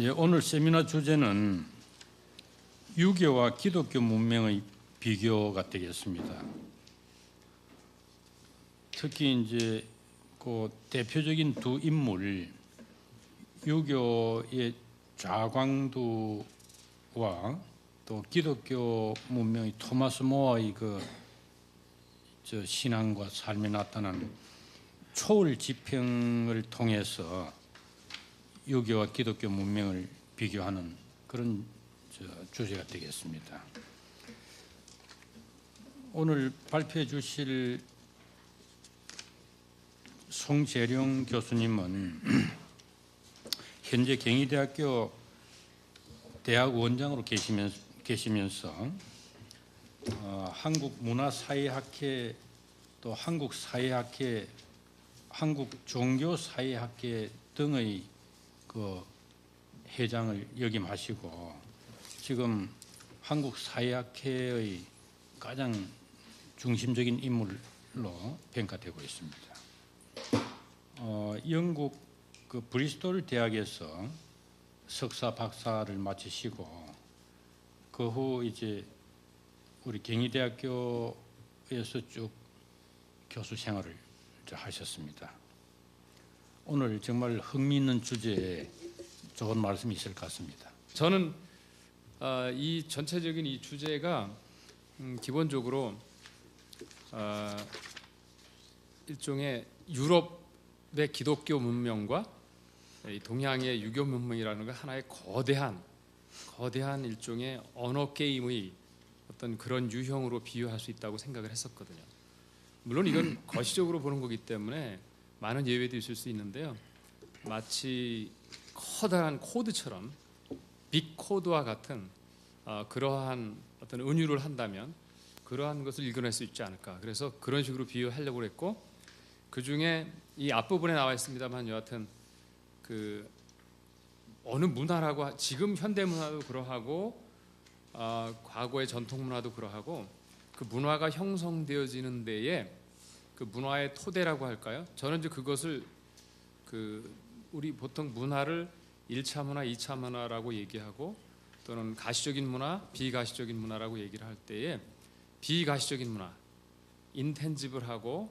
네, 오늘 세미나 주제는 유교와 기독교 문명의 비교가 되겠습니다. 특히 이제 그 대표적인 두 인물, 유교의 좌광두와 또 기독교 문명의 토마스 모어의 신앙과 삶에 나타난 초월 지평을 통해서 유교와 기독교 문명을 비교하는 그런 주제가 되겠습니다. 오늘 발표해 주실 송재룡 교수님은 현재 경희대학교 대학원장으로 계시면서 한국문화사회학회 또 한국사회학회, 한국종교사회학회 등의 회장을 역임하시고 지금 한국사회학회의 가장 중심적인 인물로 평가되고 있습니다. 영국 브리스톨 대학에서 석사 박사를 마치시고 그 후 이제 우리 경희대학교에서 쭉 교수 생활을 하셨습니다. 오늘 정말 흥미있는 주제에 좋은 말씀이 있을 것 같습니다. 저는 이 전체적인 이 주제가 기본적으로 일종의 유럽의 기독교 문명과 동양의 유교 문명이라는 것 하나의 거대한 일종의 언어 게임의 어떤 그런 유형으로 비유할 수 있다고 생각을 했었거든요. 물론 이건 거시적으로 보는 거기 때문에 많은 예외도 있을 수 있는데요. 마치 커다란 코드처럼 빅 코드와 같은 그러한 어떤 은유를 한다면 그러한 것을 읽어낼 수 있지 않을까. 그래서 그런 식으로 비유하려고 했고, 그 중에 이 앞부분에 나와 있습니다만 여하튼 그 어느 문화라고, 지금 현대 문화도 그러하고 과거의 전통 문화도 그러하고, 그 문화가 형성되어지는 데에 그 문화의 토대라고 할까요? 저는 이제 그것을 우리 보통 문화를 1차 문화, 2차 문화라고 얘기하고 또는 가시적인 문화, 비가시적인 문화라고 얘기를 할 때에 비가시적인 문화, 인텐지블하고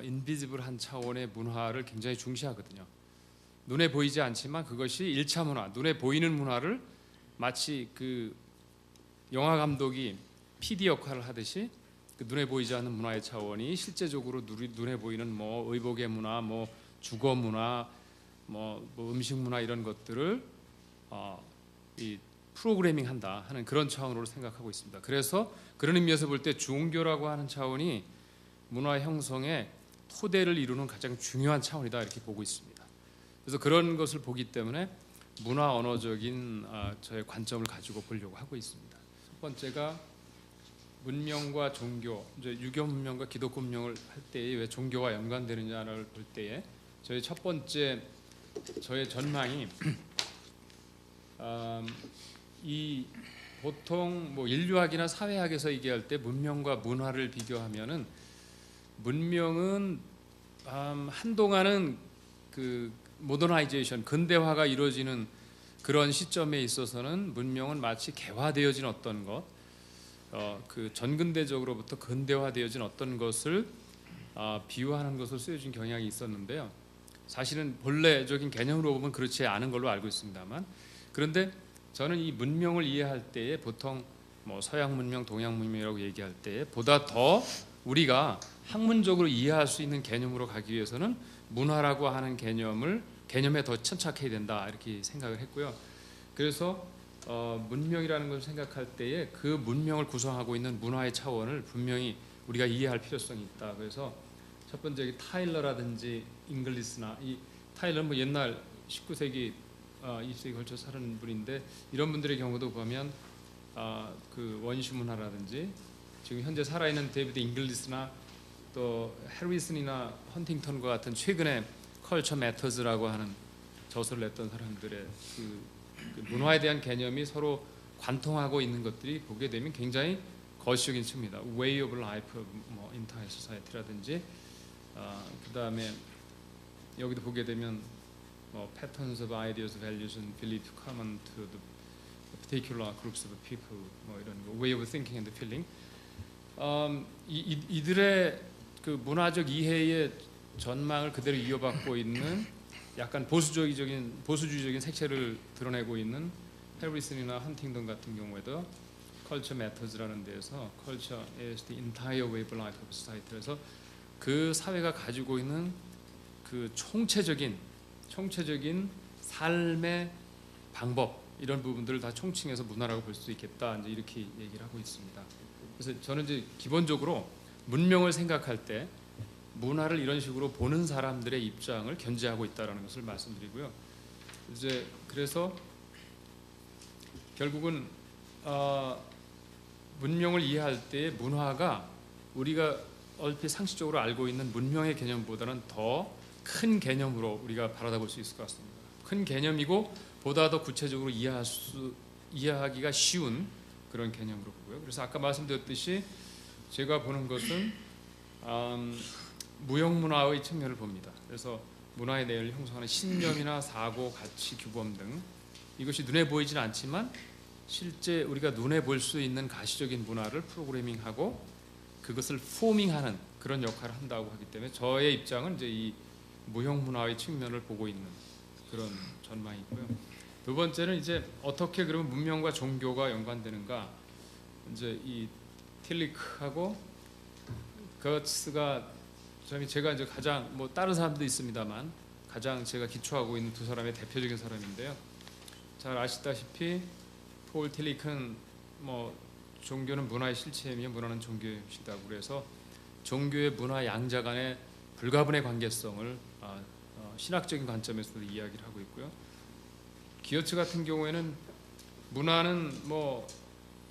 인비지블한 차원의 문화를 굉장히 중시하거든요. 눈에 보이지 않지만 그것이 1차 문화, 눈에 보이는 문화를 마치 그 영화 감독이 PD 역할을 하듯이 그 눈에 보이지 않는 문화의 차원이 실제적으로 눈에 보이는 뭐 의복의 문화, 뭐 주거 문화, 뭐 음식 문화 이런 것들을 이 프로그래밍한다 하는 그런 차원으로 생각하고 있습니다. 그래서 그런 의미에서 볼 때 종교라고 하는 차원이 문화 형성의 토대를 이루는 가장 중요한 차원이다 이렇게 보고 있습니다. 그래서 그런 것을 보기 때문에 문화 언어적인 저의 관점을 가지고 보려고 하고 있습니다. 첫 번째가 문명과 종교, 이제 유교 문명과 기독교 문명을 할 때에 왜 종교와 연관되느냐를 볼 때에 저희 첫 번째 저의 전망이 이 보통 뭐 인류학이나 사회학에서 얘기할 때 문명과 문화를 비교하면은 문명은 한동안은 그 모더나이제이션, 근대화가 이루어지는 그런 시점에 있어서는 문명은 마치 개화되어진 어떤 것, 그 전근대적으로부터 근대화되어진 어떤 것을 비유하는 것을 쓰여진 경향이 있었는데요. 사실은 본래적인 개념으로 보면 그렇지 않은 걸로 알고 있습니다만, 그런데 저는 이 문명을 이해할 때에 보통 뭐 서양 문명, 동양 문명이라고 얘기할 때에 보다 더 우리가 학문적으로 이해할 수 있는 개념으로 가기 위해서는 문화라고 하는 개념에 더 천착해야 된다 이렇게 생각을 했고요. 그래서 문명이라는 것을 생각할 때에 그 문명을 구성하고 있는 문화의 차원을 분명히 우리가 이해할 필요성이 있다. 그래서 첫 번째 타일러라든지 잉글리스나, 이 타일러는 뭐 옛날 19세기 20세기 걸쳐 사는 분인데, 이런 분들의 경우도 보면 그 원시 문화라든지 지금 현재 살아있는 데이비드 잉글리스나 또 해리슨이나 헌팅턴과 같은 최근에 컬처 매터즈라고 하는 저서를 냈던 사람들의 그 문화에 대한 개념이 서로 관통하고 있는 것들이 보게 되면 굉장히 거시적인 층입니다. Way of life, 뭐 entire society라든지, 그 다음에 여기도 보게 되면 patterns of ideas, values, and belief common to the particular groups of people, 뭐 이런 way of thinking and feeling. 이들의 그 문화적 이해의 전망을 그대로 이어받고 있는 약간 보수주의적인 색채를 드러내고 있는 해리슨이나 헌팅턴 같은 경우에도 Culture Matters라는 데에서 Culture is the entire way of life of society에서 그 사회가 가지고 있는 그 총체적인 삶의 방법 이런 부분들을 다 총칭해서 문화라고 볼 수 있겠다 이제 이렇게 얘기를 하고 있습니다. 그래서 저는 이제 기본적으로 문명을 생각할 때 문화를 이런 식으로 보는 사람들의 입장을 견지하고 있다라는 것을 말씀드리고요. 이제 그래서 결국은 문명을 이해할 때 문화가 우리가 얼핏 상식적으로 알고 있는 문명의 개념보다는 더 큰 개념으로 우리가 바라볼 수 있을 것 같습니다. 큰 개념이고 보다 더 구체적으로 이해하기가 쉬운 그런 개념으로 보고요. 그래서 아까 말씀드렸듯이 제가 보는 것은 무형문화의 측면을 봅니다. 그래서 문화의 내용을 형성하는 신념이나 사고, 가치, 규범 등 이것이 눈에 보이지는 않지만 실제 우리가 눈에 볼 수 있는 가시적인 문화를 프로그래밍하고 그것을 포밍하는 그런 역할을 한다고 하기 때문에 저의 입장은 이제 이 무형문화의 측면을 보고 있는 그런 전망이 있고요. 두 번째는 이제 어떻게 그러면 문명과 종교가 연관되는가? 이제 이 틸리크하고 거츠가 제가 이제 가장 뭐 다른 사람도 있습니다만 가장 제가 기초하고 있는 두 사람의 대표적인 사람인데요. 잘 아시다시피 폴 틸리크는 뭐 종교는 문화의 실체이며 문화는 종교의 시다고 그래서 종교의 문화 양자 간의 불가분의 관계성을 신학적인 관점에서도 이야기를 하고 있고요. 기어츠 같은 경우에는 문화는 뭐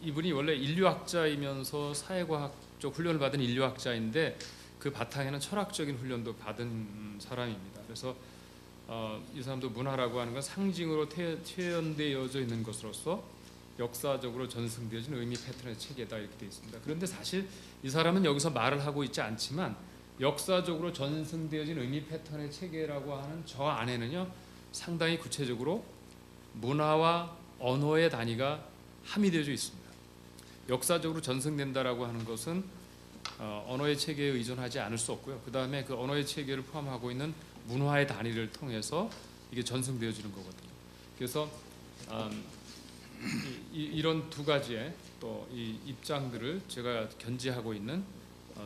이분이 원래 인류학자이면서 사회과학적 훈련을 받은 인류학자인데 그 바탕에는 철학적인 훈련도 받은 사람입니다. 그래서 이 사람도 문화라고 하는 건 상징으로 표현되어져 있는 것으로서 역사적으로 전승되어진 의미 패턴의 체계다 이렇게 되어 있습니다. 그런데 사실 이 사람은 여기서 말을 하고 있지 않지만 역사적으로 전승되어진 의미 패턴의 체계라고 하는 저 안에는요 상당히 구체적으로 문화와 언어의 단위가 함의되어져 있습니다. 역사적으로 전승된다라고 하는 것은 언어의 체계에 의존하지 않을 수 없고요. 그 다음에 그 언어의 체계를 포함하고 있는 문화의 단위를 통해서 이게 전승되어지는 거거든요. 그래서 이런 두 가지의 또 이 입장들을 제가 견지하고 있는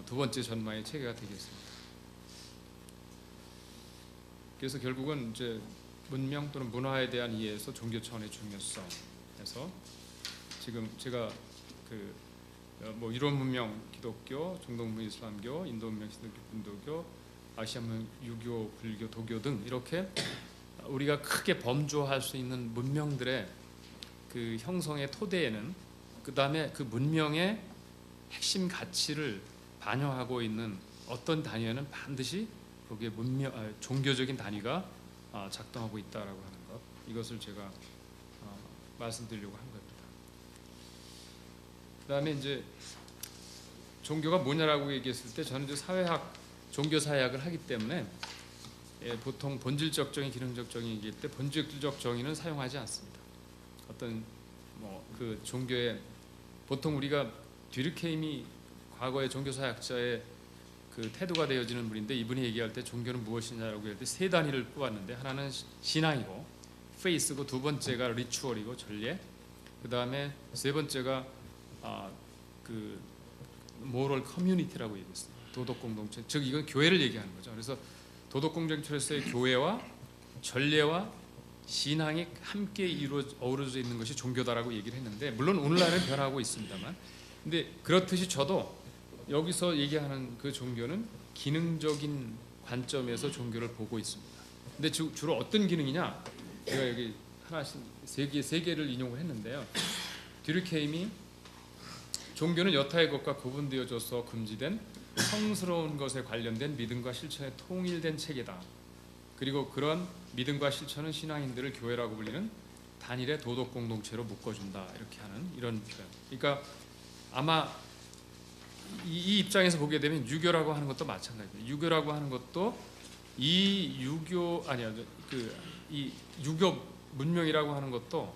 두 번째 전망의 체계가 되겠습니다. 그래서 결국은 이제 문명 또는 문화에 대한 이해에서 종교 차원의 중요성에서 지금 제가 뭐 유럽 문명 기독교, 중동 문명 이슬람교, 인도 문명 기독교, 인도교, 아시아 문명 유교, 불교, 도교 등 이렇게 우리가 크게 범주화할 수 있는 문명들의 그 형성의 토대에는 그 다음에 그 문명의 핵심 가치를 반영하고 있는 어떤 단위에는 반드시 거기에 종교적인 단위가 작동하고 있다라고 하는 것 이것을 제가 말씀드리려고 한 겁니다. 그 다음에 이제 종교가 뭐냐라고 얘기했을 때 저는 이제 종교 사회학을 하기 때문에 보통 본질적 정의, 기능적 정의 얘기할 때 본질적 정의는 사용하지 않습니다. 어떤 뭐 그 종교의 보통 우리가 듀르케임이 과거의 종교사학자의 그 태도가 되어지는 분인데 이분이 얘기할 때 종교는 무엇이냐라고 할 때 세 단위를 뽑았는데 하나는 신앙이고 페이스고 두 번째가 리추얼이고 전례 그 다음에 세 번째가 그 모럴 커뮤니티라고 얘기했습니다. 도덕 공동체 즉 이건 교회를 얘기하는 거죠. 그래서 도덕 공동체로서의 교회와 전례와 신앙이 함께 어우러져 있는 것이 종교다라고 얘기를 했는데 물론 오늘날은 변하고 있습니다만 근데 그렇듯이 저도 여기서 얘기하는 그 종교는 기능적인 관점에서 종교를 보고 있습니다. 근데 주로 어떤 기능이냐? 제가 여기 하나씩 세 개를 인용을 했는데요. 듀르케임이 종교는 여타의 것과 구분되어져서 금지된 성스러운 것에 관련된 믿음과 실천의 통일된 체계다. 그리고 그런 믿음과 실천은 신앙인들을 교회라고 불리는 단일의 도덕 공동체로 묶어준다. 이렇게 하는 이런 표현. 그러니까 아마 이 입장에서 보게 되면 유교라고 하는 것도 마찬가지입니다. 유교라고 하는 것도 이 유교 그 이 유교 문명이라고 하는 것도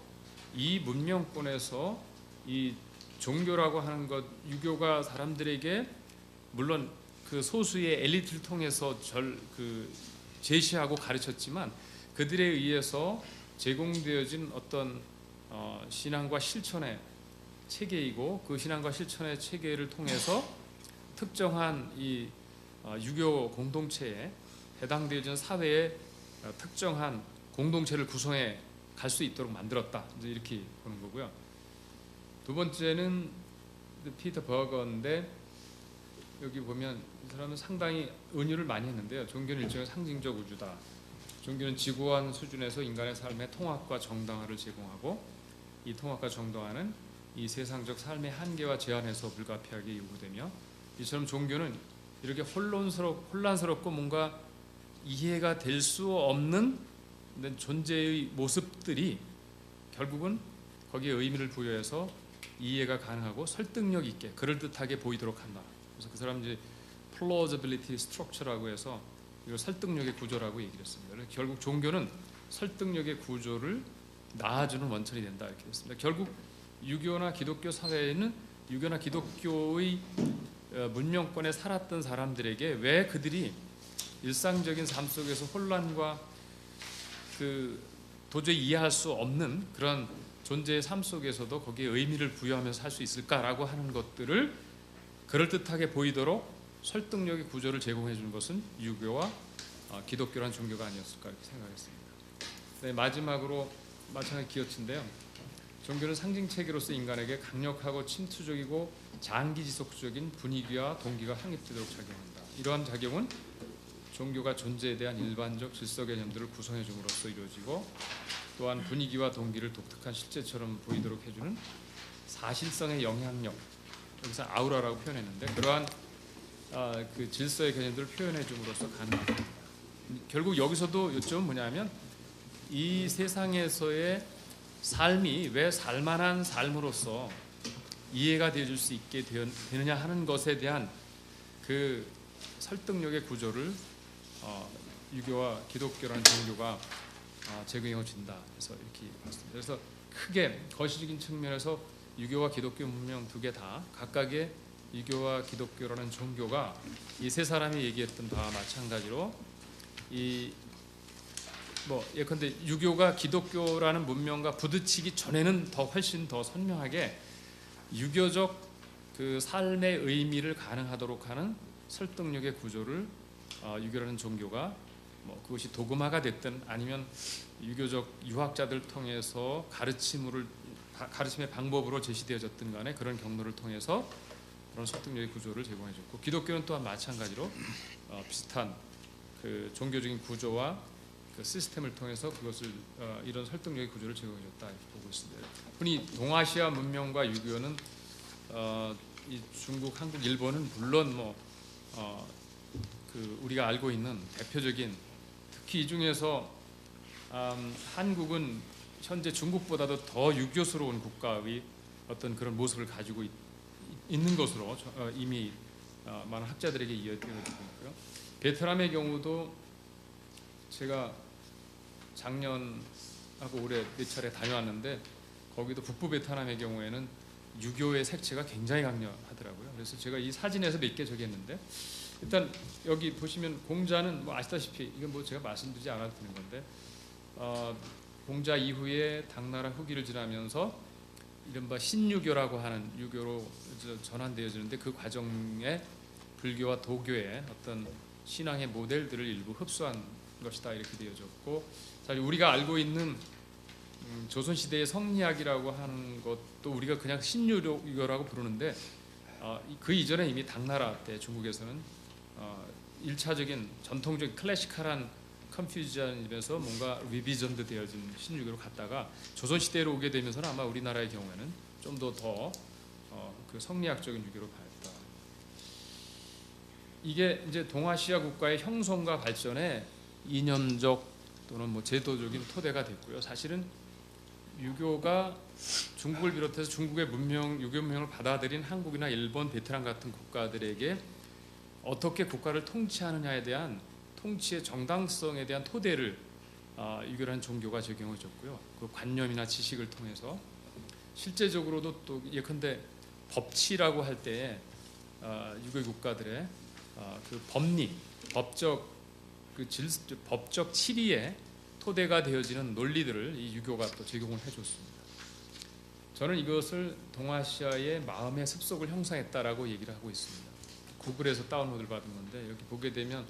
이 문명권에서 이 종교라고 하는 것, 유교가 사람들에게 물론 그 소수의 엘리트를 통해서 제시하고 가르쳤지만 그들에 의해서 제공되어진 어떤 신앙과 실천의 체계이고, 그 신앙과 실천의 체계를 통해서 특정한 이 유교 공동체에 해당되어진 사회의 특정한 공동체를 구성해 갈 수 있도록 만들었다, 이제 이렇게 보는 거고요. 두 번째는 피터 버거인데, 여기 보면 이 사람은 상당히 은유를 많이 했는데요. 종교는 일종의 상징적 우주다. 종교는 지구원 수준에서 인간의 삶에 통합과 정당화를 제공하고, 이 통합과 정당화는 이 세상적 삶의 한계와 제한에서 불가피하게 요구되며, 이처럼 종교는 이렇게 혼란스럽고 뭔가 이해가 될 수 없는 존재의 모습들이 결국은 거기에 의미를 부여해서 이해가 가능하고 설득력 있게 그럴듯하게 보이도록 한다. 그래서 그 사람 이제 plausibility structure라고 해서 이걸 설득력의 구조라고 얘기를 했습니다. 그래서 결국 종교는 설득력의 구조를 낳아주는 원천이 된다, 이렇게 했습니다. 결국 유교나 기독교 사회에는 유교나 기독교의 문명권에 살았던 사람들에게 왜 그들이 일상적인 삶 속에서 혼란과 도저히 이해할 수 없는 그런 존재의 삶 속에서도 거기에 의미를 부여하면서 살 수 있을까라고 하는 것들을 그럴듯하게 보이도록 설득력의 구조를 제공해 주는 것은 유교와 기독교란 종교가 아니었을까, 이렇게 생각했습니다. 네, 마지막으로 마찬가지 기어치인데요. 종교는 상징 체계로서 인간에게 강력하고 침투적이고 장기 지속적인 분위기와 동기가 확립되도록 작용한다. 이러한 작용은 종교가 존재에 대한 일반적 질서 개념들을 구성해 줌으로써 이루어지고, 또한 분위기와 동기를 독특한 실제처럼 보이도록 해주는 사실성의 영향력, 여기서 아우라라고 표현했는데, 그러한 그 질서의 개념들을 표현해 줌으로써 가능합니다. 결국 여기서도 요점은 뭐냐면, 이 세상에서의 삶이 왜 살만한 삶으로서 이해가 되어줄 수 있게 되느냐 하는 것에 대한 그 설득력의 구조를 유교와 기독교라는 종교가 제공해 준다. 그래서 이렇게 봤습니다. 그래서 크게 거시적인 측면에서 유교와 기독교 문명 두 개 다 각각의 유교와 기독교라는 종교가 이 세 사람이 얘기했던 바와 마찬가지로 예컨대 유교가 기독교라는 문명과 부딪히기 전에는 훨씬 더 선명하게 유교적 그 삶의 의미를 가능하도록 하는 설득력의 구조를 유교라는 종교가 그것이 도그마가 됐든 아니면 유교적 유학자들 통해서 가르침의 방법으로 제시되어졌든 간에 그런 경로를 통해서 그런 설득력의 구조를 제공해줬고, 기독교는 또한 마찬가지로 비슷한 그 종교적인 구조와 그 시스템을 통해서 그것을 이런 설득력의 구조를 제공해줬다, 이렇게 보고 있습니다. 흔히 동아시아 문명과 유교는 이 중국, 한국, 일본은 물론 우리가 알고 있는 대표적인, 특히 이 중에서 한국은 현재 중국보다도 더 유교스러운 국가의 어떤 그런 모습을 가지고 있는 것으로 이미 많은 학자들에게 이야기되고 있고요. 베트남의 경우도 제가 작년하고 올해 몇 차례 다녀왔는데, 거기도 북부 베트남의 경우에는 유교의 색채가 굉장히 강렬하더라고요. 그래서 제가 이 사진에서 몇 개 저기 했는데, 일단 여기 보시면 공자는 아시다시피, 이건 제가 말씀드리지 않아도 되는 건데, 공자 이후에 당나라 후기를 지나면서 이른바 신유교라고 하는 유교로 전환되어지는데, 그 과정에 불교와 도교의 어떤 신앙의 모델들을 일부 흡수한 것이다, 이렇게 되어졌고, 사실 우리가 알고 있는 조선시대의 성리학이라고 하는 것도 우리가 그냥 신유교라고 부르는데, 그 이전에 이미 당나라 때 중국에서는 1차적인 전통적인 클래시컬한 컨퓨지언에서 뭔가 리비전드 되어진 신유교로 갔다가 조선시대로 오게 되면서는 아마 우리나라의 경우에는 좀 더 그 성리학적인 유교로 봤다. 이게 이제 동아시아 국가의 형성과 발전에 이념적 또는 제도적인 토대가 됐고요. 사실은 유교가 중국을 비롯해서 중국의 유교 문명을 받아들인 한국이나 일본, 베트남 같은 국가들에게 어떻게 국가를 통치하느냐에 대한 통치의 정당성에 대한 토대를 유교라는 종교가 적용해졌고요. 그 관념이나 지식을 통해서 실제적으로도 또 예컨대 법치라고 할 때에 유교 국가들의 그 법리, 법적 치리의 토대가 되어지는 논리들을 이 유교가 또 제공을 해줬습니다. 저는 이것을 동아시아의 마음의 습속을 형성했다라고 얘기를 하고 있습니다. 구글에서 다운로드를 받은 건데 여기 보게 되면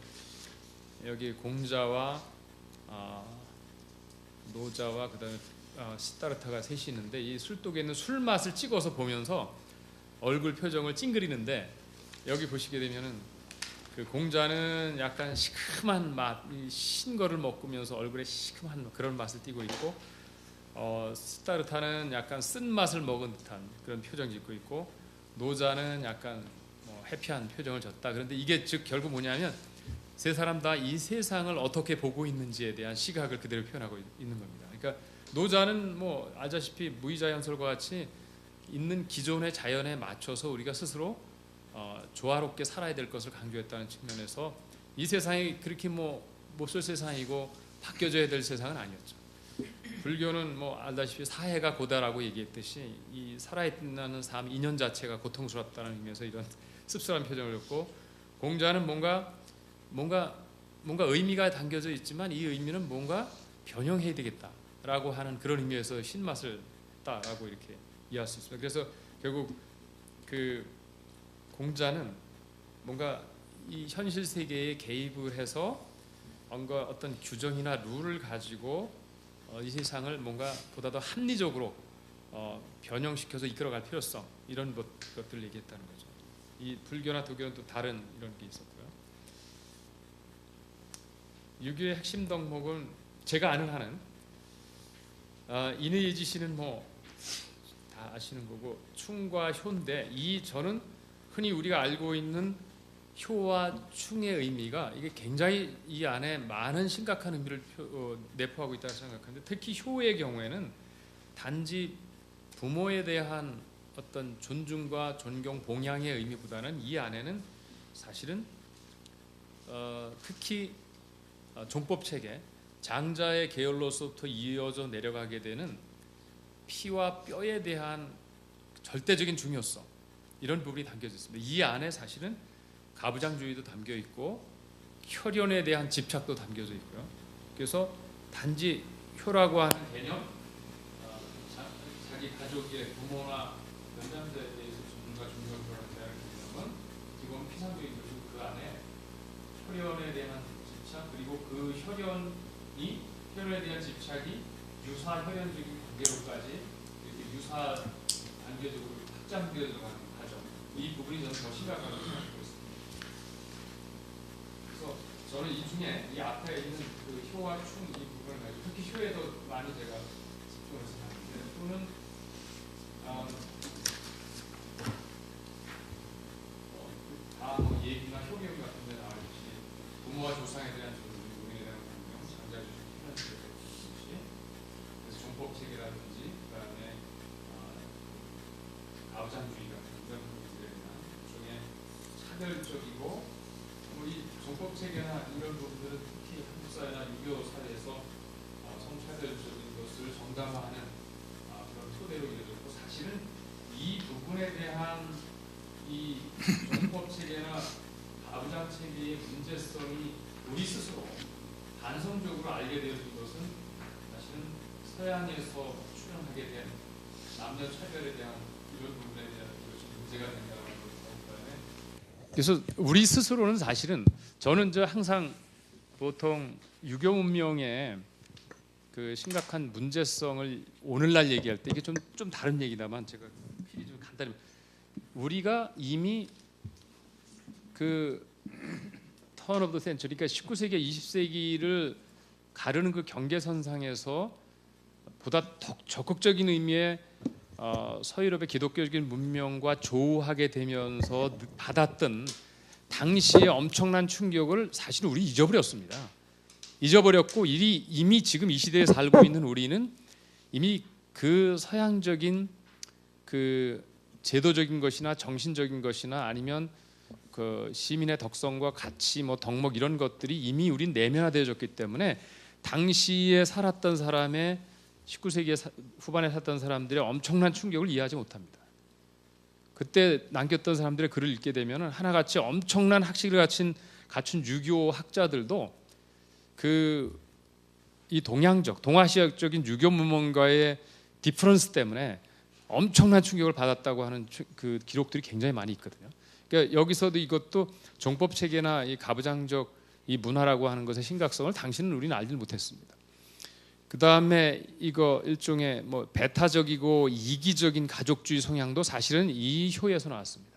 여기 공자와 노자와 그다음에 시다르타가 셋이 있는데 이 술독에 있는 술 맛을 찍어서 보면서 얼굴 표정을 찡그리는데 여기 보시게 되면은 그 공자는 약간 시큼한 맛, 신 거를 먹으면서 얼굴에 시큼한 그런 맛을 띠고 있고 시다르타는 약간 쓴 맛을 먹은 듯한 그런 표정 짓고 있고 노자는 약간 해피한 표정을 졌다. 그런데 이게 즉 결국 뭐냐면 세 사람 다 이 세상을 어떻게 보고 있는지에 대한 시각을 그대로 표현하고 있는 겁니다. 그러니까 노자는 뭐 알다시피 무의자연설과 같이 있는 기존의 자연에 맞춰서 우리가 스스로 조화롭게 살아야 될 것을 강조했다는 측면에서 이 세상이 그렇게 못쓸 세상이고 바뀌어져야 될 세상은 아니었죠. 불교는 뭐 알다시피 사해가 고다라고 얘기했듯이 이 살아있는 삶 인연 자체가 고통스럽다는 의미에서 이런 씁쓸한 표정을 짓고 공자는 뭔가 의미가 담겨져 있지만 이 의미는 뭔가 변형해야 되겠다라고 하는 그런 의미에서 신맛을 따라고 이렇게 이해할 수 있습니다. 그래서 결국 그 공자는 뭔가 이 현실 세계에 개입을 해서 뭔가 어떤 규정이나 룰을 가지고 이 세상을 뭔가 보다 더 합리적으로 변형시켜서 이끌어갈 필요성 이런 것들을 얘기했다는 거죠. 이 불교나 도교는 또 다른 이런 게 있었고요. 유교의 핵심 덕목은 제가 아는 한은 이내예지시는 뭐 다 아시는 거고 충과 효인데 이 저는 흔히 우리가 알고 있는 효와 충의 의미가 이게 굉장히 이 안에 많은 심각한 의미를 내포하고 있다고 생각하는데 특히 효의 경우에는 단지 부모에 대한 어떤 존중과 존경, 봉양의 의미보다는 이 안에는 사실은 특히 종법 체계 장자의 계열로서부터 이어져 내려가게 되는 피와 뼈에 대한 절대적인 중요성 이런 부분이 담겨져 있습니다. 이 안에 사실은 가부장주의도 담겨 있고 혈연에 대한 집착도 담겨져 있고요. 그래서 단지 효라고 하는 개념, 자기 가족의 부모나 연장자에 대해서 존중과 존경을 표현하는 개념은 기본 피상적인 것이고 그 안에 혈연에 대한 집착 그리고 그 혈연에 대한 집착이 유사 혈연적인 관계로까지 이렇게 유사 단계적으로 확장되어 들어가는 과정 이 부분이 저는 더 심각하다고 생각하고 있습니다. 그래서 저는 이 중에 이 앞에 있는 그 효와 충 이 부분을 가지고 특히 효에 더 많이 제가 집중을 해서 하는데 효는 예비나 효경 같은 데 나와있듯이 부모와 조상에 대한 존중, 우리에 대한 공경, 장자주식, 희난주의 그래서 종법체계라든지 그다음에 가부장주의 같은 이런 부분들에 대한 일종의 차별적이고 우리 종법체계나 이런 부분들은 특히 한국 사회나 유교 사회에서 성차별적인 것을 정당화하는 그런 토대로 이루어졌고 사실은 이 부분에 대한 이 종법체계나 가부장체계의 문제성이 우리 스스로 반성적으로 알게 되어진 것은 사실은 서양에서 출현하게 된 남녀 차별에 대한 이런 부분에 대한 것이 문제가 된다고 생각합니다. 그래서 우리 스스로는 사실은 저는 항상 보통 유교 문명의 그 심각한 문제성을 오늘날 얘기할 때 이게 좀 다른 얘기다만 제가 필히 좀 간단히 우리가 이미 그 턴 오브 더 센처리 그러니까 19세기 20세기를 가르는 그 경계선상에서 보다 더 적극적인 의미의 서유럽의 기독교적인 문명과 조우하게 되면서 받았던 당시의 엄청난 충격을 사실 우리 잊어버렸습니다. 잊어버렸고 이미 지금 이 시대에 살고 있는 우리는 이미 그 서양적인 그 제도적인 것이나 정신적인 것이나 아니면 그 시민의 덕성과 가치 덕목 이런 것들이 이미 우린 내면화되어졌기 때문에 당시에 살았던 사람의 19세기 후반에 살았던 사람들의 엄청난 충격을 이해하지 못합니다. 그때 남겼던 사람들의 글을 읽게 되면 하나같이 엄청난 학식을 갖춘 유교 학자들도 이 동아시아적인 유교 문명과의 디퍼런스 때문에 엄청난 충격을 받았다고 하는 그 기록들이 굉장히 많이 있거든요. 그러니까 여기서도 이것도 종법 체계나 이 가부장적 이 문화라고 하는 것의 심각성을 당시는 우리는 알지 못했습니다. 그 다음에 이거 일종의 뭐 배타적이고 이기적인 가족주의 성향도 사실은 이 효에서 나왔습니다.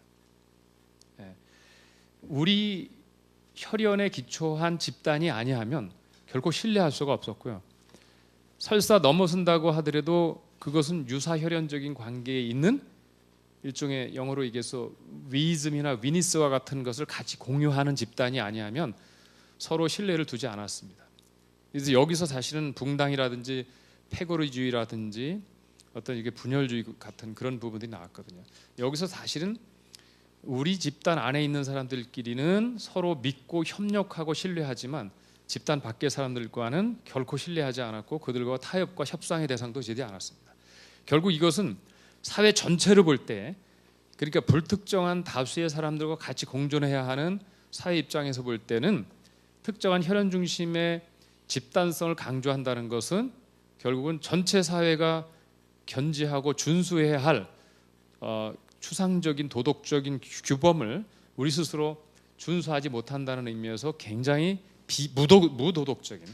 우리 혈연에 기초한 집단이 아니하면 결코 신뢰할 수가 없었고요. 설사 넘어선다고 하더라도 그것은 유사혈연적인 관계에 있는 일종의 영어로 얘기해서 위즘이나 위니스와 같은 것을 같이 공유하는 집단이 아니하면 서로 신뢰를 두지 않았습니다. 그래서 여기서 사실은 붕당이라든지 패거리주의라든지 어떤 이게 분열주의 같은 그런 부분들이 나왔거든요. 여기서 사실은 우리 집단 안에 있는 사람들끼리는 서로 믿고 협력하고 신뢰하지만 집단 밖의 사람들과는 결코 신뢰하지 않았고 그들과 타협과 협상의 대상도 되지 않았습니다. 결국 이것은 사회 전체를 볼 때, 그러니까 불특정한 다수의 사람들과 같이 공존해야 하는 사회 입장에서 볼 때는 특정한 혈연 중심의 집단성을 강조한다는 것은 결국은 전체 사회가 견지하고 준수해야 할 추상적인 도덕적인 규범을 우리 스스로 준수하지 못한다는 의미에서 굉장히 무도덕적인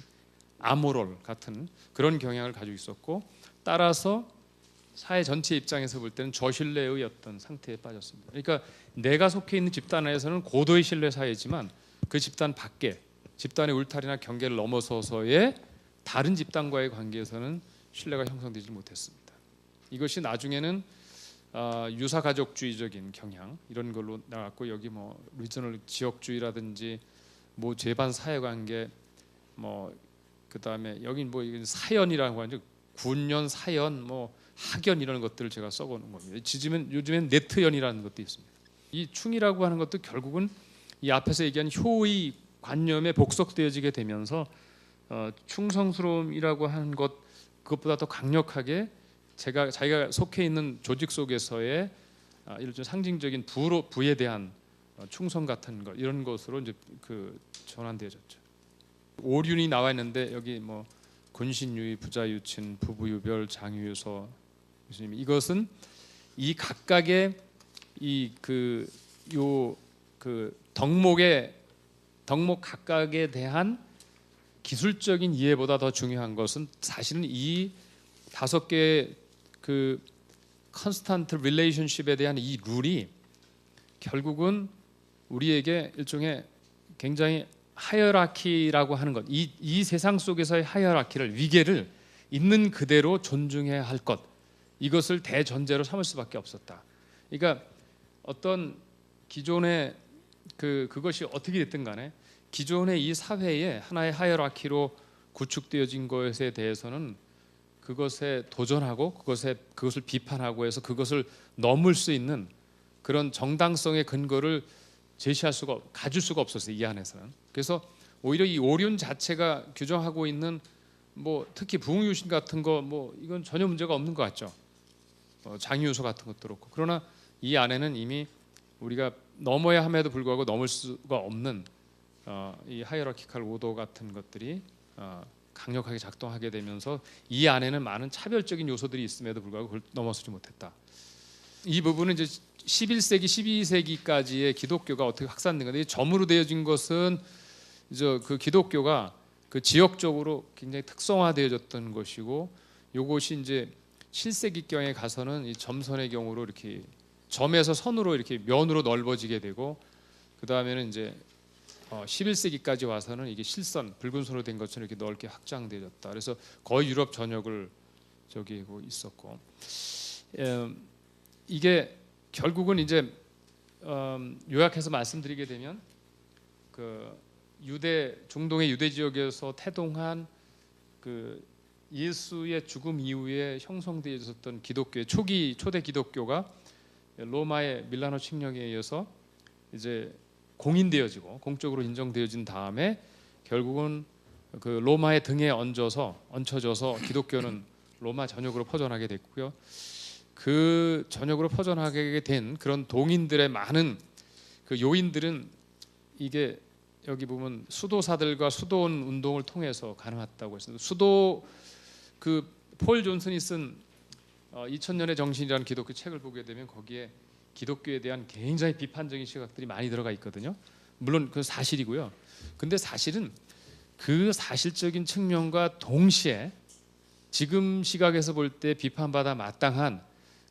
아모럴 같은 그런 경향을 가지고 있었고, 따라서 사회 전체 입장에서 볼 때는 저신뢰의 어떤 상태에 빠졌습니다. 그러니까 내가 속해 있는 집단 안에서는 고도의 신뢰 사회지만 그 집단 밖에 집단의 울타리나 경계를 넘어서서의 다른 집단과의 관계에서는 신뢰가 형성되지 못했습니다. 이것이 나중에는 유사가족주의적인 경향 이런 걸로 나왔고, 여기 뭐 리저널 지역주의라든지 뭐 재반 사회관계 뭐 그다음에 여기 뭐 사연이라고 하죠. 군연, 사연, 뭐 학연 이런 것들을 제가 써보는 겁니다. 요즘엔 네트연이라는 것도 있습니다. 이 충이라고 하는 것도 결국은 이 앞에서 얘기한 효의 관념에 복속되어지게 되면서 충성스러움이라고 하는 것, 그것보다 더 강력하게 자기가 속해 있는 조직 속에서의 일종 상징적인 부에 대한 충성 같은 것, 이런 것으로 이제 전환되어졌죠. 오륜이 나와 있는데 여기 뭐 군신유의, 부자유친, 부부유별, 장유유서, 이것은 이 각각의 덕목 각각에 대한 기술적인 이해보다 더 중요한 것은 사실은 이 5개의 그 컨스탄트 릴레이션십에 대한 이 룰이 결국은 우리에게 일종의 굉장히 하이어라키라고 하는 것, 이 세상 속에서의 하이어라키를, 위계를 있는 그대로 존중해야 할 것, 이것을 대전제로 삼을 수밖에 없었다. 그러니까 어떤 기존의 그것이 어떻게 됐든 간에 기존의 이 사회의 하나의 하이어라키로 구축되어진 것에 대해서는 그것에 도전하고 그것을 비판하고 해서 그것을 넘을 수 있는 그런 정당성의 근거를 가질 수가 없었어요, 이 안에서는. 그래서 오히려 이 오륜 자체가 규정하고 있는 뭐 특히 부흥유신 같은 거 뭐 이건 전혀 문제가 없는 것 같죠. 장유유서 같은 것도 그렇고. 그러나 이 안에는 이미 우리가 넘어야 함에도 불구하고 넘을 수가 없는 이 하이어라키칼 오더 같은 것들이 강력하게 작동하게 되면서 이 안에는 많은 차별적인 요소들이 있음에도 불구하고 그걸 넘어서지 못했다. 이 부분은 이제 11세기, 12세기까지의 기독교가 어떻게 확산된 건데, 점으로 되어진 것은 이제 그 기독교가 그 지역적으로 굉장히 특성화되어졌던 것이고, 요것이 이제 7세기경에 가서는 이 점선의 경우로 이렇게 점에서 선으로 이렇게 면으로 넓어지게 되고, 그 다음에는 이제 11세기까지 와서는 이게 실선, 붉은 선으로 된 것처럼 이렇게 넓게 확장되어졌다. 그래서 거의 유럽 전역을 저기 있었고, 이게 결국은 이제 요약해서 말씀드리게 되면 그 중동의 유대 지역에서 태동한 그 예수의 죽음 이후에 형성되어졌던 기독교의 초대 기독교가 로마의 밀라노 칙령에 의해서 이제 공인되어지고 공적으로 인정되어진 다음에 결국은 그 로마의 등에 얹혀져서 기독교는 로마 전역으로 퍼져나게 됐고요. 그 전역으로 퍼져나가게 된 그런 동인들의 많은 그 요인들은 이게 여기 보면 수도사들과 수도원 운동을 통해서 가능했다고 했습니다. 그 폴 존슨이 쓴 2000년의 정신이라는 기독교 책을 보게 되면 거기에 기독교에 대한 굉장히 비판적인 시각들이 많이 들어가 있거든요. 물론 그 사실이고요. 근데 사실은 그 사실적인 측면과 동시에 지금 시각에서 볼 때 비판받아 마땅한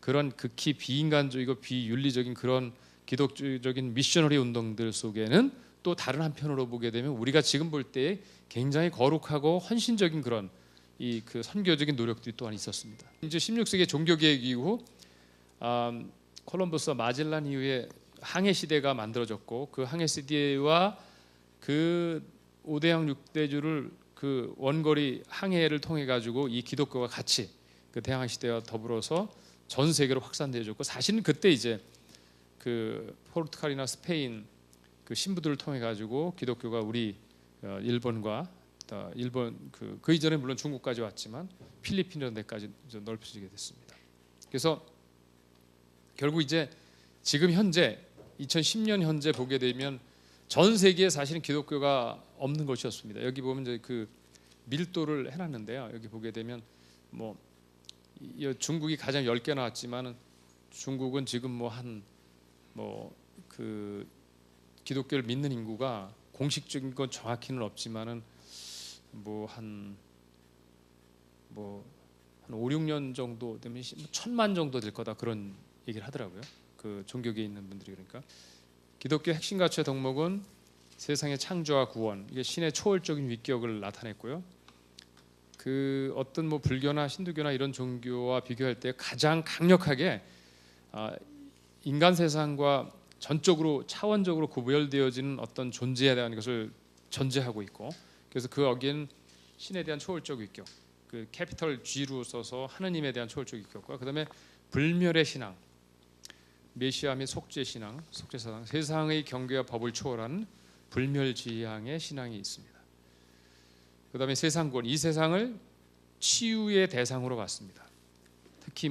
그런 극히 비인간적이고 비윤리적인 그런 기독교적인 미셔너리 운동들 속에는 또 다른 한편으로 보게 되면 우리가 지금 볼 때 굉장히 거룩하고 헌신적인 그런 이 그 선교적인 노력들이 또한 있었습니다. 이제 16세기 종교개혁 이후 콜럼버스와 마젤란 이후에 항해 시대가 만들어졌고 그 항해 시대와 그 5대양 6대주를 그 원거리 항해를 통해 가지고 이 기독교가 같이 그 대항해 시대와 더불어서 전 세계로 확산되어졌고 사실은 그때 이제 그 포르투갈이나 스페인 그 신부들을 통해 가지고 기독교가 우리 일본과 일본 그 이전에 물론 중국까지 왔지만 필리핀 이런 데까지 넓혀지게 됐습니다. 그래서 결국 이제 지금 현재 2010년 현재 보게 되면 전 세계에 사실은 기독교가 없는 것이었습니다. 여기 보면 이제 그 밀도를 해놨는데요. 여기 보게 되면 뭐 중국이 가장 10개 나왔지만은 중국은 지금 그 기독교를 믿는 인구가 공식적인 건 정확히는 없지만은 한 5, 6년 정도 되면 1000만 정도 될 거다 그런 얘기를 하더라고요. 그 종교계에 있는 분들이. 그러니까 기독교 핵심 가치의 덕목은 세상의 창조와 구원, 이게 신의 초월적인 위격을 나타냈고요. 그 어떤 불교나 힌두교나 이런 종교와 비교할 때 가장 강력하게 인간 세상과 전적으로 차원적으로 구별되어지는 어떤 존재에 대한 것을 전제하고 있고, 그래서 그 여기는 신에 대한 초월적 위격, 그 캐피털 G로 써서 하느님에 대한 초월적 위격과 그다음에 불멸의 신앙, 메시아 및 속죄 신앙, 속죄사상, 세상의 경계와 법을 초월하는 불멸지향의 신앙이 있습니다. 그다음에 세상권, 이 세상을 치유의 대상으로 봤습니다. 특히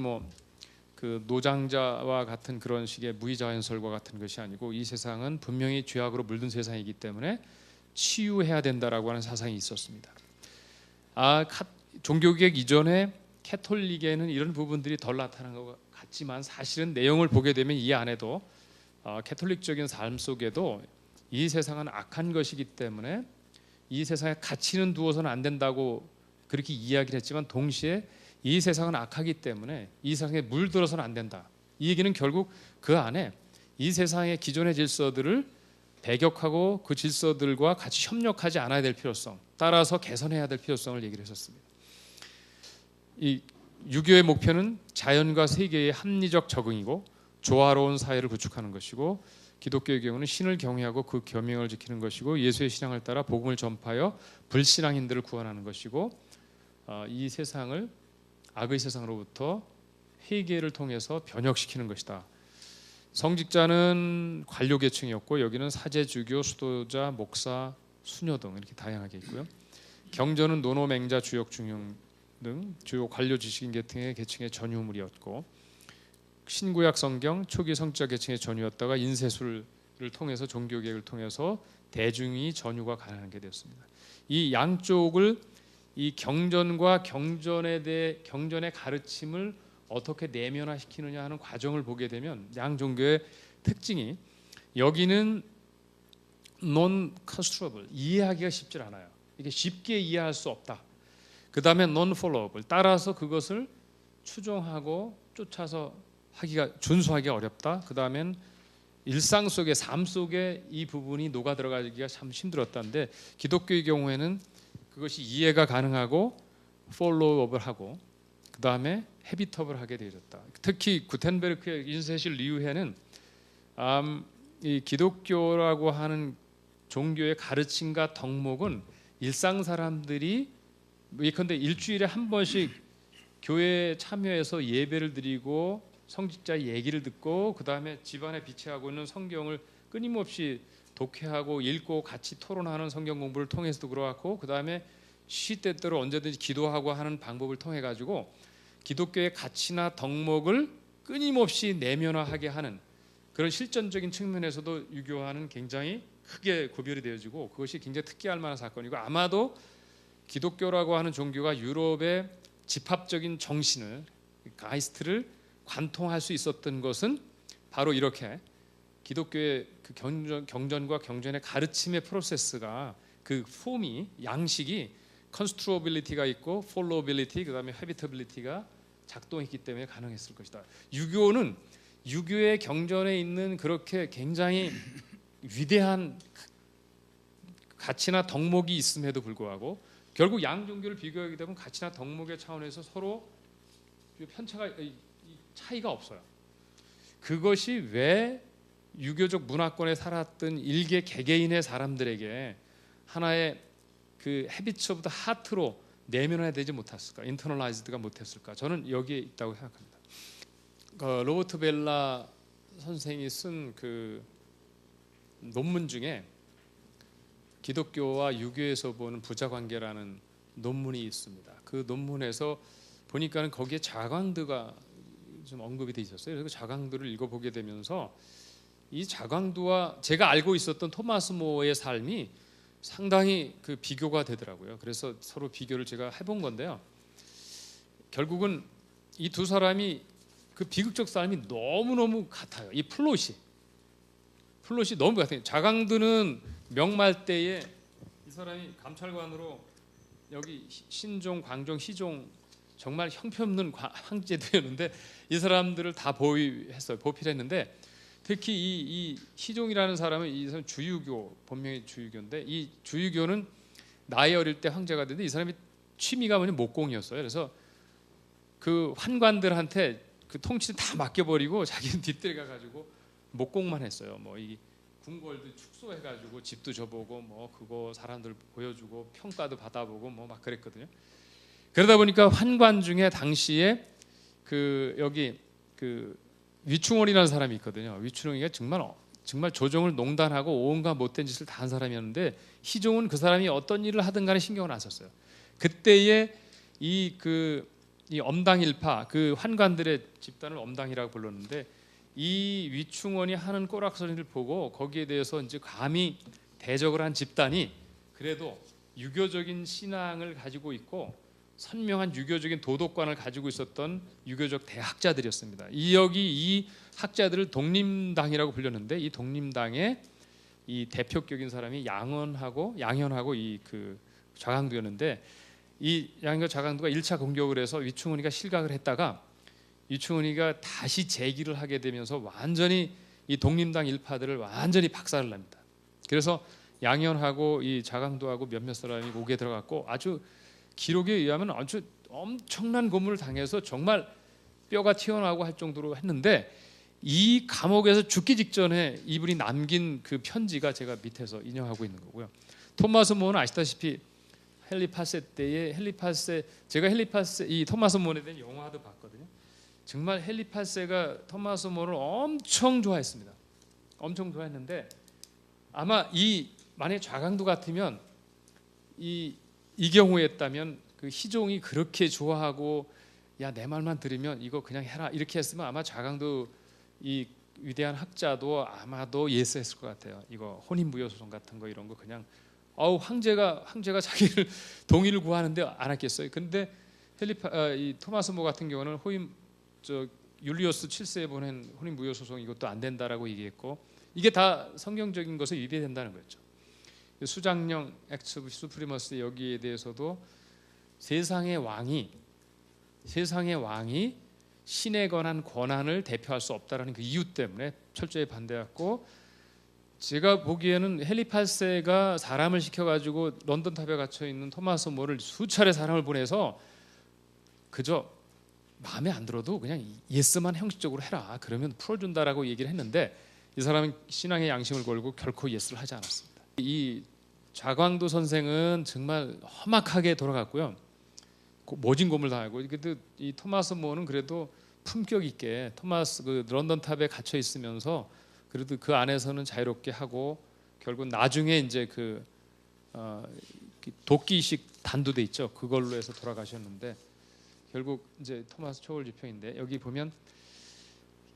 그 노장자와 같은 그런 식의 무의자연설과 같은 것이 아니고 이 세상은 분명히 죄악으로 물든 세상이기 때문에 치유해야 된다라고 하는 사상이 있었습니다. 종교개혁 이전에 캐톨릭에는 이런 부분들이 덜 나타난 것 같지만 사실은 내용을 보게 되면 이 안에도 캐톨릭적인 삶 속에도 이 세상은 악한 것이기 때문에 이 세상에 가치는 두어서는 안 된다고 그렇게 이야기를 했지만 동시에 이 세상은 악하기 때문에 이 세상에 물들어서는 안 된다. 이 얘기는 결국 그 안에 이 세상의 기존의 질서들을 배격하고 그 질서들과 같이 협력하지 않아야 될 필요성, 따라서 개선해야 될 필요성을 얘기를 했었습니다. 이 유교의 목표는 자연과 세계의 합리적 적응이고 조화로운 사회를 구축하는 것이고, 기독교의 경우는 신을 경외하고 그 계명을 지키는 것이고, 예수의 신앙을 따라 복음을 전파하여 불신앙인들을 구원하는 것이고, 이 세상을 악의 세상으로부터 회개를 통해서 변혁시키는 것이다. 성직자는 관료 계층이었고 여기는 사제, 주교, 수도자, 목사, 수녀 등 이렇게 다양하게 있고요. 경전은 노노, 맹자, 주역, 중용 등 주요 관료 지식인 계층의 전유물이었고, 신구약 성경 초기 성자 계층의 전유였다가 인쇄술을 통해서 종교개혁을 통해서 대중이 전유가 가능하게 되었습니다. 이 양쪽을 이 경전과 경전의 가르침을 어떻게 내면화시키느냐 하는 과정을 보게 되면 양 종교의 특징이, 여기는 non-construable, 이해하기가 쉽지 않아요. 이게 쉽게 이해할 수 없다. 그 다음에 non-followable, 따라서 그것을 추종하고 쫓아서 준수하기가 어렵다. 그 다음엔 일상 속에, 삶 속에 이 부분이 녹아 들어가기가 참 힘들었다는데, 기독교의 경우에는 그것이 이해가 가능하고 followable 하고 그 다음에 헤비터블 하게 되어졌다. 특히 구텐베르크의 인쇄실 이후에는 이 기독교라고 하는 종교의 가르침과 덕목은 일상 사람들이 예컨대 일주일에 한 번씩 교회에 참여해서 예배를 드리고 성직자 얘기를 듣고 그 다음에 집안에 비치하고 있는 성경을 끊임없이 독해하고 읽고 같이 토론하는 성경 공부를 통해서도 그렇고, 그 다음에 시시때때로 언제든지 기도하고 하는 방법을 통해 가지고 기독교의 가치나 덕목을 끊임없이 내면화하게 하는 그런 실전적인 측면에서도 유교와는 굉장히 크게 구별이 되어지고 그것이 굉장히 특기할 만한 사건이고 아마도 기독교라고 하는 종교가 유럽의 집합적인 정신을 가이스트를 관통할 수 있었던 것은 바로 이렇게 기독교의 그 경전과 경전의 가르침의 프로세스가 그 폼이 양식이 컨스트로빌리티가 있고 폴로빌리티 그다음에 헤비터빌리티가 작동했기 때문에 가능했을 것이다. 유교는 유교의 경전에 있는 그렇게 굉장히 위대한 가치나 덕목이 있음에도 불구하고 결국 양 종교를 비교하게 되면 가치나 덕목의 차원에서 서로 편차가 차이가 없어요. 그것이 왜 유교적 문화권에 살았던 일개 개개인의 사람들에게 하나의 그 헤비츠 오브 더 하트로 내면화되지 못했을까, 인터널라이즈드가 못했을까? 저는 여기에 있다고 생각합니다. 로버트 벨라 선생이 쓴 그 논문 중에 기독교와 유교에서 보는 부자관계라는 논문이 있습니다. 그 논문에서 보니까는 거기에 자광두가 좀 언급이 돼 있었어요. 그래서 자광두를 읽어보게 되면서 이 자광두와 제가 알고 있었던 토마스 모어의 삶이 상당히 그 비교가 되더라고요. 그래서 서로 비교를 제가 해본 건데요. 결국은 이 두 사람이 그 비극적 삶이 너무너무 같아요. 이 플롯이 너무 같아요. 자광두는 명말 때에 이 사람이 감찰관으로 여기 신종, 광종, 희종 정말 형편없는 황제들이었는데 이 사람들을 다 보위했어요. 보필했는데 특히 이 희종이라는 사람은 이 사람 주유교 본명이 주유교인데 이 주유교는 나이 어릴 때 황제가 됐는데 이 사람이 취미가 뭐냐면 목공이었어요. 그래서 그 환관들한테 그 통치를 다 맡겨버리고 자기는 뒷뜰 가가지고 목공만 했어요. 뭐 이 궁궐도 축소해가지고 집도 줘보고 뭐 그거 사람들 보여주고 평가도 받아보고 뭐 막 그랬거든요. 그러다 보니까 환관 중에 당시에 그 여기 그 위충원이라는 사람이 있거든요. 위충원이가 정말 조정을 농단하고 온갖 못된 짓을 다 한 사람이었는데 희종은 그 사람이 어떤 일을 하든 간에 신경을 안 썼어요. 그때에 이 엄당일파 그 환관들의 집단을 엄당이라고 불렀는데 이 위충원이 하는 꼬락서리를 보고 거기에 대해서 이제 감히 대적을 한 집단이 그래도 유교적인 신앙을 가지고 있고 선명한 유교적인 도덕관을 가지고 있었던 유교적 대학자들이었습니다. 이 학자들을 독림당이라고 불렸는데 이 독림당의 이 대표격인 사람이 양현하고 이 그 좌강두였는데 이 양현 좌강두가 1차 공격을 해서 위충원이가 실각을 했다가 위충원이가 다시 재기를 하게 되면서 완전히 이 독림당 일파들을 완전히 박살을 납니다. 그래서 양현하고 이 좌강두하고 몇몇 사람이 옥에 들어갔고 아주 기록에 의하면 아주 엄청난 고문을 당해서 정말 뼈가 튀어나오고 할 정도로 했는데 이 감옥에서 죽기 직전에 이분이 남긴 그 편지가 제가 밑에서 인용하고 있는 거고요. 토마스 모어는 아시다시피 헨리 8세 때에 제가 헨리 8세 이 토마스 모어에 대한 영화도 봤거든요. 정말 헨리 8세가 토마스 모어를 엄청 좋아했습니다. 엄청 좋아했는데 아마 만약 좌강두 같으면 이 경우였다면 그 희종이 그렇게 좋아하고 야 내 말만 들으면 이거 그냥 해라 이렇게 했으면 아마 좌강두 이 위대한 학자도 아마도 예스했을 것 같아요. 이거 혼인무효소송 같은 거 이런 거 그냥 황제가 자기를 동의를 구하는데 안 했겠어요. 근데 이 토마스 모 같은 경우는 율리우스 7세에 보낸 혼인무효소송 이것도 안 된다라고 얘기했고 이게 다 성경적인 것에 위배된다는 거죠. 수장령 액트 오브 수프리머스 여기에 대해서도 세상의 왕이 신에 관한 권한을 대표할 수 없다라는 그 이유 때문에 철저히 반대했고 제가 보기에는 헨리 8세가 사람을 시켜가지고 런던 탑에 갇혀 있는 토마스 모를 수차례 사람을 보내서 그저 마음에 안 들어도 그냥 예스만 형식적으로 해라 그러면 풀어준다라고 얘기를 했는데 이 사람은 신앙의 양심을 걸고 결코 예스를 하지 않았습니다. 이 좌광두 선생은 정말 험악하게 돌아갔고요. 모진 고문을 당하고 이 토마스 모어는 그래도 품격 있게 그 런던 탑에 갇혀 있으면서 그래도 그 안에서는 자유롭게 하고 결국 나중에 이제 도끼식 단두대 있죠. 그걸로 해서 돌아가셨는데 결국 이제 토마스 초월 지평인데 여기 보면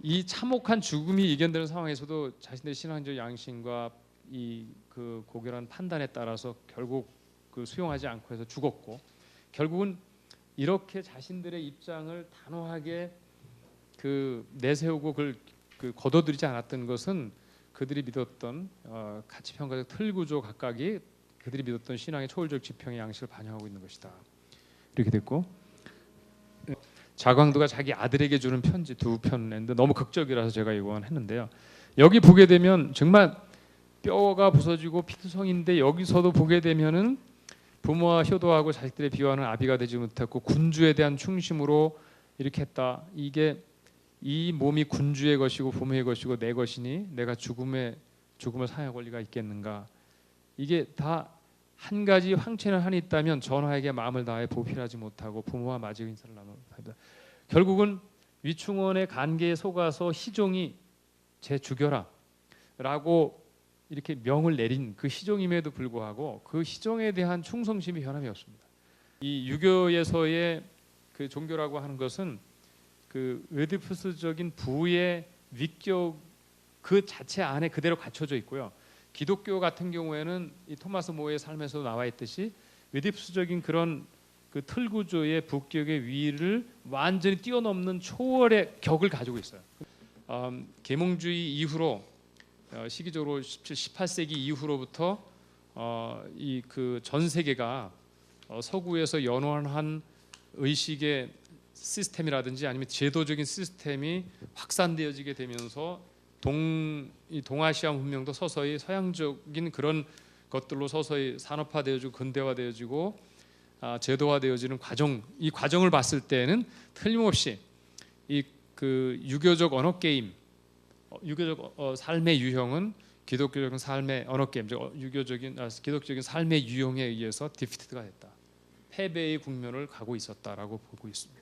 이 참혹한 죽음이 이견되는 상황에서도 자신들의 신앙적 양심과 이 그 고결한 판단에 따라서 결국 그 수용하지 않고 해서 죽었고 결국은 이렇게 자신들의 입장을 단호하게 그 내세우고 그걸 그 거둬들이지 않았던 것은 그들이 믿었던 가치 평가적 틀 구조 각각이 그들이 믿었던 신앙의 초월적 지평의 양식을 반영하고 있는 것이다. 이렇게 됐고 자광두가 자기 아들에게 주는 편지 두 편인데 너무 극적이라서 제가 이건 했는데요. 여기 보게 되면 정말 뼈가 부서지고 피투성인데 여기서도 보게 되면은 부모와 효도하고 자식들의 비화는 아비가 되지 못했고 군주에 대한 충심으로 이렇게 했다. 이게 이 몸이 군주의 것이고 부모의 것이고 내 것이니 내가 죽음을 사용할 권리가 있겠는가. 이게 다 한 가지 황체는 한이 있다면 전하에게 마음을 다해 보필하지 못하고 부모와 마지막 인사를 나누다. 결국은 위충원의 간계에 속아서 희종이 쟤 죽여라 라고 이렇게 명을 내린 그 희종임에도 불구하고 그 희종에 대한 충성심이 변함이 없습니다. 이 유교에서의 그 종교라고 하는 것은 그 의디푸스적인 부의 위격 그 자체 안에 그대로 갖춰져 있고요. 기독교 같은 경우에는 이 토마스 모의 삶에서 나와 있듯이 의디푸스적인 그런 그 틀 구조의 북격의 위를 완전히 뛰어넘는 초월의 격을 가지고 있어요. 계몽주의 이후로 시기적으로 17, 18세기 이후로부터 이 그 전 세계가 서구에서 연원한 의식의 시스템이라든지 아니면 제도적인 시스템이 확산되어지게 되면서 동아시아 문명도 서서히 서양적인 그런 것들로 서서히 산업화되어지고 근대화되어지고 제도화되어지는 과정, 이 과정을 봤을 때는 틀림없이 이 그 유교적 언어 게임, 유교적 삶의 유형은 기독교적인 삶의 언어 게임, 기독적인 삶의 유형에 의해서 디피트가 됐다. 패배의 국면을 가고 있었다라고 보고 있습니다.